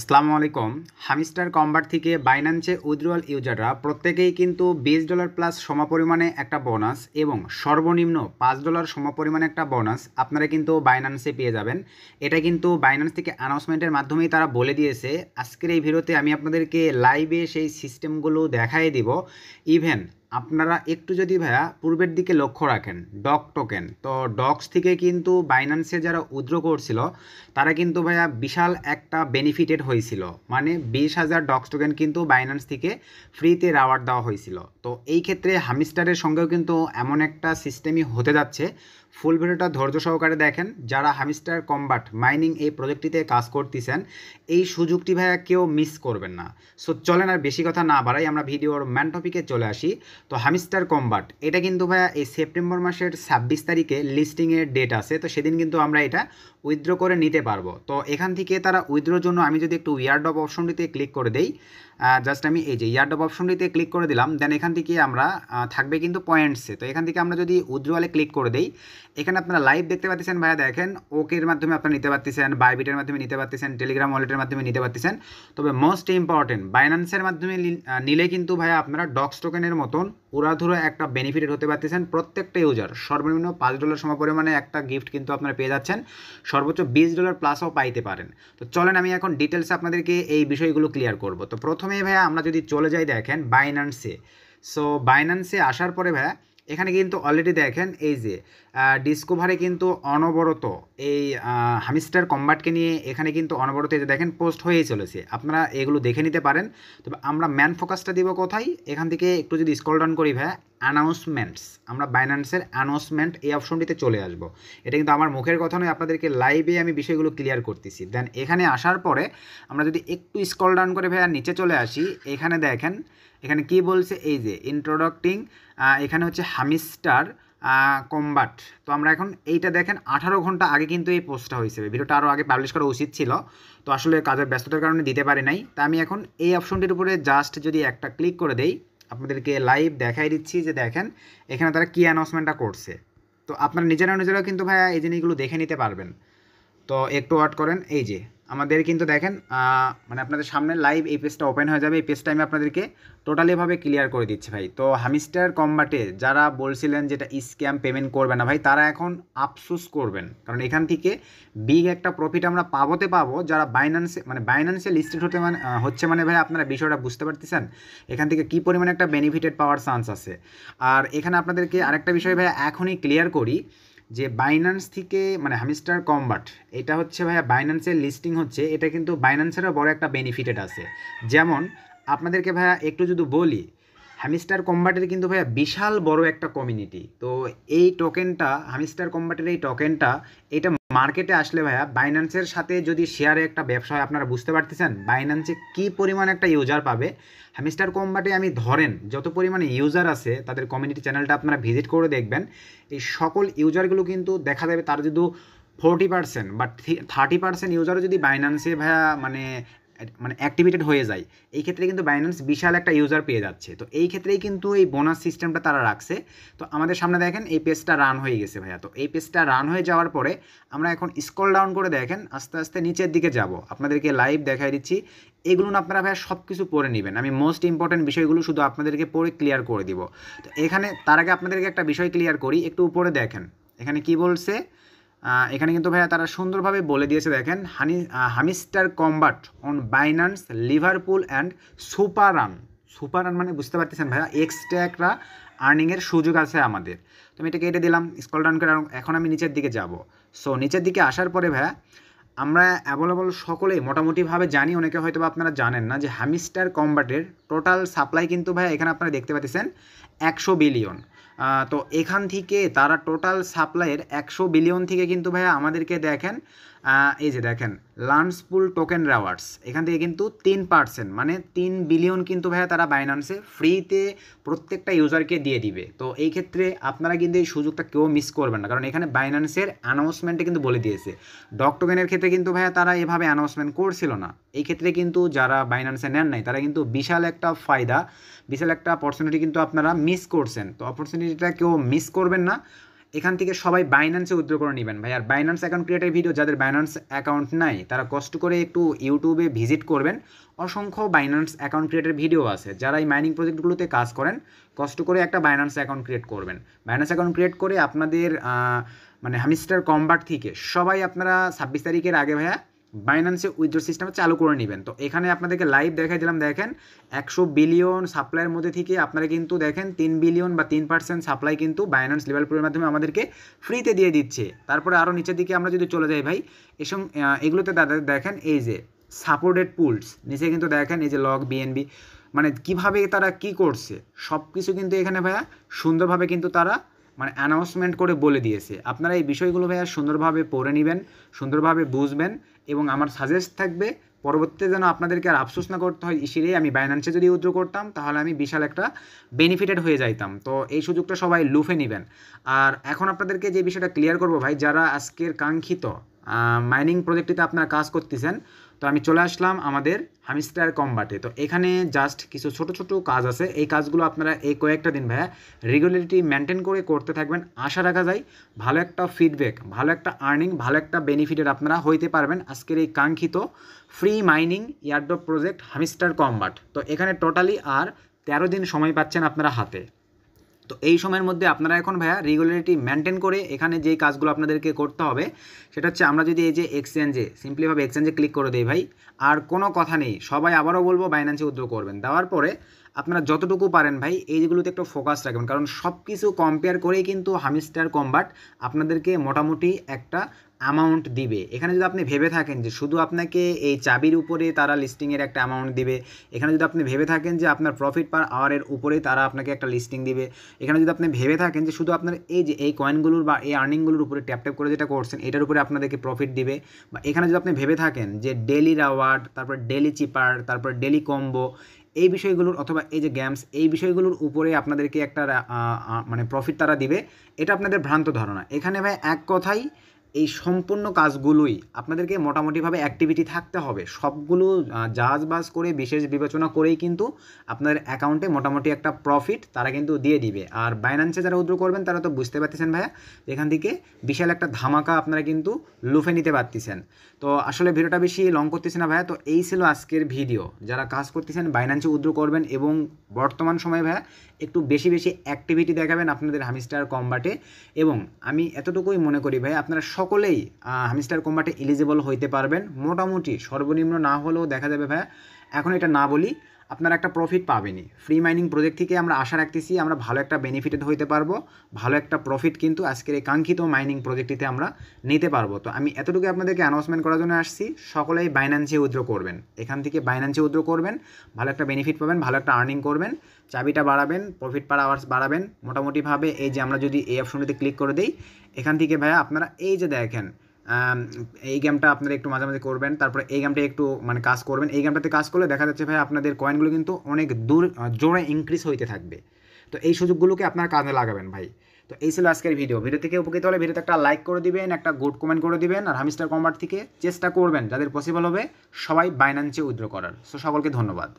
আসসালামু আলাইকুম। Hamster combat থেকে বাইন্যান্সে উইথড্রয়াল ইউজাররা প্রত্যেকেই কিন্তু $20 প্লাস সমপরিমাণে একটা বোনাস এবং সর্বনিম্ন $5 সমপরিমাণে একটা বোনাস আপনারা কিন্তু বাইন্যান্সে পেয়ে যাবেন। এটা কিন্তু বাইন্যান্স থেকে অ্যানাউন্সমেন্টের মাধ্যমেই তারা বলে দিয়েছে। আজকের এই ভিডিওতে আমি আপনাদেরকে লাইভে সেই সিস্টেমগুলো দেখাই দিব। ইভেন আপনারা একটু যদি ভাইয়া পূর্বের দিকে লক্ষ্য রাখেন, ডক টোকেন তো ডক্স থেকে কিন্তু বাইন্যান্সে যারা উইথড্র করছিল তারা কিন্তু ভাইয়া বিশাল একটা বেনিফিটেড হয়েছিল, মানে 20,000 ডক্স টোকেন কিন্তু বাইন্যান্স থেকে ফ্রিতে রাওয়ার্ড দেওয়া হয়েছিল। তো এই ক্ষেত্রে হামিস্টারের সঙ্গেও কিন্তু এমন একটা সিস্টেমই হতে যাচ্ছে। ফুল ভিডিওটা ধৈর্য সহকারে দেখেন। যারা হামিস্টার কম্বাট মাইনিং এই প্রজেক্টটিতে কাজ করতেছেন, এই সুযোগটি ভাইয়া কেউ মিস করবেন না। সো চলেন আর বেশি কথা না বাড়াই, আমরা ভিডিওর ম্যান টপিকে চলে আসি। তো হামিস্টার কম্বাট এটা কিন্তু ভাইয়া এই সেপ্টেম্বর মাসের 26 তারিখে লিস্টিংয়ের ডেট আছে, তো সেদিন কিন্তু আমরা এটা উইথড্র করে নিতে পারবো। তো এখান থেকে তারা উইথড্রোর জন্য আমি যদি একটু ইয়ারড্রপ অপশনটিতে ক্লিক করে দেই, জাস্ট আমি এই যে ইয়ারড্রপ অপশনটিতে ক্লিক করে দিলাম, দেন এখান থেকে আমরা থাকবে কিন্তু পয়েন্টসে। তো এখান থেকে আমরা যদি উইথড্রোয়ালে ক্লিক করে দেই, এখানে আপনারা লাইভ দেখতে পাচ্ছেন ভাইয়া, দেখেন ওকের মাধ্যমে আপনারা নিতে পারতেছেন, বাইবিটের মাধ্যমে নিতে পারতেছেন, টেলিগ্রাম ওয়ালেটের মাধ্যমে নিতে পারতেছেন। তবে মোস্ট ইম্পর্টেন্ট বাইন্যান্সের মাধ্যমে নিলে কিন্তু ভাইয়া আপনারা ডক্স টোকেনের মতন উড়াধুরা একটা বেনিফিটেড হতে পারতেছেন। প্রত্যেকটা ইউজার সর্বনিম্ন $5 সমপরিমাণে একটা গিফট কিন্তু আপনারা পেয়ে যাচ্ছেন, সর্বোচ্চ $20 প্লাসও পাইতে পারেন। তো চলেন আমি এখন ডিটেলসে আপনাদেরকে এই বিষয়গুলো ক্লিয়ার করব। তো প্রথমে ভাইয়া আমরা যদি চলে যাই দেখেন বাইন্যান্সে। সো বাইন্যান্সে আসার পরে ভাইয়া এখানে কিন্তু অলরেডি দেখেন এই যে ডিসকভারে কিন্তু অনবরত এই হামিস্টার কম্বাটকে নিয়ে এখানে কিন্তু অনবরত এই যে দেখেন পোস্ট হয়েই চলেছে, আপনারা এগুলো দেখে নিতে পারেন। তবে আমরা ম্যান ফোকাসটা দিব কোথায়, এখান থেকে একটু যদি স্ক্রল ডাউন করি ভাইয়া, অ্যানাউন্সমেন্টস, আমরা বাইন্যান্সের অ্যানাউন্সমেন্ট এই অপশনটিতে চলে আসবো। এটা কিন্তু আমার মুখের কথা নয়, আপনাদেরকে লাইভে আমি বিষয়গুলো ক্লিয়ার করতেছি। দেন এখানে আসার পরে আমরা যদি একটু স্ক্রল ডাউন করে ভাইয়া নিচে চলে আসি, এখানে দেখেন এখানে কি বলছে, এই যে ইন্ট্রোডাক্টিং, এখানে হচ্ছে হামিস্টার কম্বাট। তো আমরা এখন এইটা দেখেন 18 ঘন্টা আগে কিন্তু এই পোস্টটা হয়েছে, ভিডিওটা আরও আগে পাবলিশ করা উচিত ছিল, তো আসলে কাজের ব্যস্ততার কারণে দিতে পারি নাই। তা আমি এখন এই অপশনটির উপরে জাস্ট যদি একটা ক্লিক করে দেই, আপনাদেরকে লাইভ দেখাই দিচ্ছি যে দেখেন এখানে তারা কী অ্যানাউন্সমেন্টটা করছে। তো আপনারা নিজেরাও কিন্তু ভাইয়া এই জিনিসগুলো দেখে নিতে পারবেন। তো একটু ওয়েট করেন, এই যে আমাদের কিন্তু দেখেন মানে আপনাদের সামনে লাইভ এই পেজটা ওপেন হয়ে যাবে। এই পেজটা আমি আপনাদেরকে টোটালিভাবে ক্লিয়ার করে দিচ্ছি ভাই। তো হামিস্টার কম্বাটে যারা বলছিলেন যেটা স্ক্যাম পেমেন্ট করবে না ভাই, তারা এখন আফসোস করবেন, কারণ এখান থেকে বিগ একটা প্রফিট আমরা পাবো যারা বাইন্যান্সে লিস্টেড হচ্ছে মানে ভাই আপনারা বিষয়টা বুঝতে পারতেছেন এখান থেকে কী পরিমাণে একটা বেনিফিটেড পাওয়ার চান্স আছে। আর এখানে আপনাদেরকে আরেকটা বিষয় ভাই এখনই ক্লিয়ার করি, যে বাইন্যান্স থেকে মানে হামিস্টার কম্বাট এটা হচ্ছে ভাইয়া বাইন্যান্সের লিস্টিং হচ্ছে, এটা কিন্তু বাইন্যান্সেরও বড় একটা বেনিফিটেড আছে। যেমন আপনাদেরকে ভাইয়া একটু যদি বলি, হ্যামিস্টার কম্বাটের কিন্তু ভাইয়া বিশাল বড় একটা কমিউনিটি। তো এই টোকেনটা হ্যামিস্টার কম্বাটের এই টোকেনটা এটা মার্কেটে আসলে ভাইয়া বাইন্যান্সের সাথে যদি শেয়ারে একটা ব্যবসা হয়, আপনারা বুঝতে পারতেছেন বাইন্যান্সে কী পরিমাণ একটা ইউজার পাবে। হ্যামিস্টার কম্বাটে আমি ধরেন যত পরিমাণে ইউজার আছে তাদের কমিউনিটি চ্যানেলটা আপনারা ভিজিট করে দেখবেন, এই সকল ইউজারগুলো কিন্তু দেখা যাবে তার যদি 40% বা 30% ইউজারও যদি বাইন্যান্সে ভাইয়া মানে অ্যাক্টিভেটেড হয়ে যায়, এই ক্ষেত্রে কিন্তু বাইন্যান্স বিশাল একটা ইউজার পেয়ে যাচ্ছে। তো এই ক্ষেত্রেই কিন্তু এই বোনাস সিস্টেমটা তারা রাখছে। তো আমাদের সামনে দেখেন এই পেজটা রান হয়ে গেছে ভাইয়া। তো এই পেজটা রান হয়ে যাওয়ার পরে আমরা এখন স্ক্রল ডাউন করে দেখেন আস্তে আস্তে নিচের দিকে যাব, আপনাদেরকে লাইভ দেখাই দিচ্ছি। এগুলো না আপনারা ভাইয়া সব কিছু পড়ে নেবেন, আমি মোস্ট ইম্পর্ট্যান্ট বিষয়গুলো শুধু আপনাদেরকে পড়ে ক্লিয়ার করে দিব। তো এখানে তার আগে আপনাদেরকে একটা বিষয় ক্লিয়ার করি, একটু উপরে দেখেন এখানে কি বলছে। এখানে কিন্তু ভাইয়া তারা সুন্দরভাবে বলে দিয়েছে, দেখেন hamster combat on Binance Liverpool and super run মানে বুঝতে পারতেছেন ভাইয়া এক্সট্রা একটা আর্নিংয়ের সুযোগ আছে আমাদের। তো আমি এটা কেটে দিলাম, স্ক্রল ডাউন করে এখন আমি নিচের দিকে যাব। সো নিচের দিকে আসার পরে ভাইয়া আমরা অ্যাভেলেবল সকলেই মোটামুটিভাবে জানি, অনেকে হয়তো বা আপনারা জানেন না যে হামিস্টার কম্বাটের টোটাল সাপ্লাই কিন্তু ভাইয়া এখানে আপনারা দেখতে পাচ্ছেন 100 বিলিয়ন। তো এখান থেকে তারা টোটাল সাপ্লাইয়ের 100 বিলিয়ন থেকে কিন্তু ভাইয়া আমাদেরকে দেখেন এই যে দেখেন লান্স পুল টোকেন রেওয়ার্ডস, এখান থেকে কিন্তু 3% মানে 3 বিলিয়ন কিন্তু ভাইয়া তারা বাইন্যান্সে ফ্রিতে প্রত্যেকটা ইউজারকে দিয়ে দিবে। তো এই ক্ষেত্রে আপনারা কিন্তু এই সুযোগটা কেউ মিস করবেন না, কারণ এখানে বাইন্যান্সের অ্যানাউন্সমেন্টে কিন্তু বলে দিয়েছে। ডক টোকেনের ক্ষেত্রে কিন্তু ভাইয়া তারা এভাবে অ্যানাউন্সমেন্ট করছিল না। এই ক্ষেত্রে কিন্তু যারা বাইন্যান্সে নেন নাই তারা কিন্তু বিশাল একটা বিশাল একটা অপরচুনিটি কিন্তু আপনারা মিস করছেন। তো অপরচুনিটিটা কেউ মিস করবেন না। এখান থেকে সবাই বাইন্যান্সে উইথড্র করে নেবেন ভাই। আর বাইন্যান্স অ্যাকাউন্ট ক্রিয়েটের ভিডিও যাদের বাইন্যান্স অ্যাকাউন্ট নাই তারা কষ্ট করে একটু ইউটিউবে ভিজিট করবেন, অসংখ্য বাইন্যান্স অ্যাকাউন্ট ক্রিয়েটের ভিডিও আছে। যারা এই মাইনিং প্রজেক্টগুলোতে কাজ করেন কষ্ট করে একটা বাইন্যান্স অ্যাকাউন্ট ক্রিয়েট করবেন। বাইন্যান্স অ্যাকাউন্ট ক্রিয়েট করে আপনাদের মানে হামিস্টার কম্বাট থেকে সবাই আপনারা 26 তারিখের আগে ভাইয়া বাইন্যান্সে উইথড্র সিস্টেমে চালু করে নেবেন। তো এখানে আপনাদেরকে লাইভ দেখাই দিলাম, দেখেন 100 বিলিয়ন সাপ্লাইয়ের মধ্যে থেকে আপনারা কিন্তু দেখেন 3 বিলিয়ন বা 3% সাপ্লাই কিন্তু বাইন্যান্স লিভারপুলের মাধ্যমে আমাদেরকে ফ্রিতে দিয়ে দিচ্ছে। তারপরে আরও নিচের দিকে আমরা যদি চলে যাই ভাই, এগুলোতে দেখেন এই যে সাপোর্টেড পুলস নিচে কিন্তু দেখেন এই যে লগ বিএনবি, মানে কিভাবে তারা কি করছে সব কিছু কিন্তু এখানে ভাইয়া সুন্দরভাবে কিন্তু তারা মানে অ্যানাউন্সমেন্ট করে বলে দিয়েছে। আপনারা এই বিষয়গুলো ভাইয়া সুন্দরভাবে পড়ে নেবেন, সুন্দরভাবে বুঝবেন, এবং আমার সাজেস্ট থাকবে পরবর্তীতে যেন আপনাদেরকে আর আফসোস না করতে হয় ইসিরে আমি বাইন্যান্সে যদি উইথড্র করতাম তাহলে আমি বিশাল একটা বেনিফিটেড হয়ে যাইতাম। তো এই সুযোগটা সবাই লুফে নেবেন। আর এখন আপনাদেরকে যে বিষয়টা ক্লিয়ার করবো ভাই, যারা আজকের কাঙ্ক্ষিত মাইনিং প্রজেক্টটিতে আপনারা কাজ করতেছেন, তো আমি চলে আসলাম আমাদের হামিস্টার কম্বাটে। তো এখানে জাস্ট কিছু ছোট ছোট কাজ আছে, এই কাজগুলো আপনারা এই কয়েকটা দিন ভাইয়া রেগুলারিটি মেনটেন করে করতে থাকবেন। আশা রাখা যায় ভালো একটা ফিডব্যাক, ভালো একটা আর্নিং, ভালো একটা বেনিফিটের আপনারা হইতে পারবেন আজকের এই কাঙ্ক্ষিত free mining airdrop project hamster combat. তো এখানে টোটালি আর 13 দিন সময় পাচ্ছেন আপনারা হাতে। তো এই সময়ের মধ্যে আপনারা এখন ভাইয়া রেগুলারিটি মেনটেন করে এখানে যেই কাজগুলো আপনাদেরকে করতে হবে সেটা হচ্ছে, আমরা যদি এই যে এক্সচেঞ্জে সিম্পলিভাবে এক্সচেঞ্জে ক্লিক করে দিই ভাই, আর কোনো কথা নেই, সবাই আবারও বলবো বাইন্যান্সে উইথড্র করবেন। দেওয়ার পরে আপনারা যতটুকু পারেন ভাই এইগুলোতে একটু ফোকাস রাখবেন, কারণ সব কিছু কম্পেয়ার করেই কিন্তু হামিস্টার কম্বাট আপনাদেরকে মোটামুটি একটা অ্যামাউন্ট দিবে। এখানে যদি আপনি ভেবে থাকেন যে শুধু আপনাকে এই চাবির উপরে তারা লিস্টিংয়ের একটা অ্যামাউন্ট দিবে, এখানে যদি আপনি ভেবে থাকেন যে আপনার প্রফিট পার আওয়ারের উপরেই তারা আপনাকে একটা লিস্টিং দিবে, এখানে যদি আপনি ভেবে থাকেন যে শুধু আপনার এই যে এই কয়েনগুলোর বা এই আর্নিংগুলোর উপরে ট্যাপ ট্যাপ করে যেটা করছেন এটার উপরে আপনাদেরকে প্রফিট দিবে, বা এখানে যদি আপনি ভেবে থাকেন যে ডেলি রিওয়ার্ড, তারপর ডেলি চিপার, তারপর ডেলি কম্বো, এই বিষয়গুলোর অথবা এই যে গেমস, এই বিষয়গুলোর উপরে আপনাদেরকে একটা মানে প্রফিট তারা দিবে, এটা আপনাদের ভ্রান্ত ধারণা। এখানে ভাই এক কথাই এই সম্পূর্ণ কাজগুলোই আপনাদেরকে মোটামুটিভাবে অ্যাক্টিভিটি থাকতে হবে, সবগুলো জাহাজবাজ করে বিশেষ বিবেচনা করেই কিন্তু আপনাদের অ্যাকাউন্টে মোটামুটি একটা প্রফিট তারা কিন্তু দিয়ে দিবে। আর বাইন্যান্সে যারা উইথড্র করবেন তারা তো বুঝতে পারতেছেন ভাইয়া এখান থেকে বিশাল একটা ধামাকা আপনারা কিন্তু লুফে নিতে পারতেছেন। তো আসলে ভিডিওটা বেশি লং করতেছে না ভাইয়া, তো এই ছিল আজকের ভিডিও। যারা কাজ করতেছেন বাইন্যান্সে উইথড্র করবেন এবং বর্তমান সময়ে ভাইয়া একটু বেশি বেশি অ্যাক্টিভিটি দেখাবেন আপনাদের হামিস্টার কম্বাটে, এবং আমি এতটুকুই মনে করি ভাই আপনারা সকলেই হামিস্টার কম্বাটে এলিজিবল হইতে পারবেন। মোটামুটি সর্বনিম্ন না হলেও দেখা যাবে ভাইয়া, এখন এটা না বলি, আপনারা একটা প্রফিট পাবেনই। ফ্রি মাইনিং প্রজেক্ট থেকে আমরা আশা রাখতেছি আমরা ভালো একটা বেনিফিটেড হইতে পারবো, ভালো একটা প্রফিট কিন্তু আজকের এই কাঙ্ক্ষিত মাইনিং প্রজেক্টটিতে আমরা নিতে পারবো। তো আমি এতটুকু আপনাদেরকে অ্যানাউন্সমেন্ট করার জন্য আসছি, সকলেই বাইন্যান্সে উইথড্র করবেন, এখান থেকে বাইন্যান্সে উইথড্র করবেন, ভালো একটা বেনিফিট পাবেন, ভালো একটা আর্নিং করবেন, চাবিটা বাড়াবেন, প্রফিট পার আওয়ার্স বাড়াবেন মোটামুটিভাবে। এই যে আমরা যদি এই অপশনটিতে ক্লিক করে দিই, এখান থেকে ভাইয়া আপনারা এই যে দেখেন এই গেমটা আপনারা একটু মাঝে মাঝে করবেন, তারপরে এই গেমটা একটু মানে কাজ করবেন। এই গেমটাতে কাজ করলে দেখা যাচ্ছে ভাই আপনাদের কয়েনগুলো কিন্তু অনেক দূর জোরে ইনক্রিজ হইতে থাকবে। তো এই সুযোগগুলোকে আপনারা কাজে লাগাবেন ভাই। তো এই ছিল আজকের ভিডিও থেকে উপকৃত হলে ভিডিওতে একটা লাইক করে দিবেন, একটা গুড কমেন্ট করে দিবেন, আর হামিস্টার কম্বাট থেকে চেষ্টা করবেন যাদের পসিবল হবে সবাই বাইন্যান্সে উইথড্র করার। সো সকলকে ধন্যবাদ।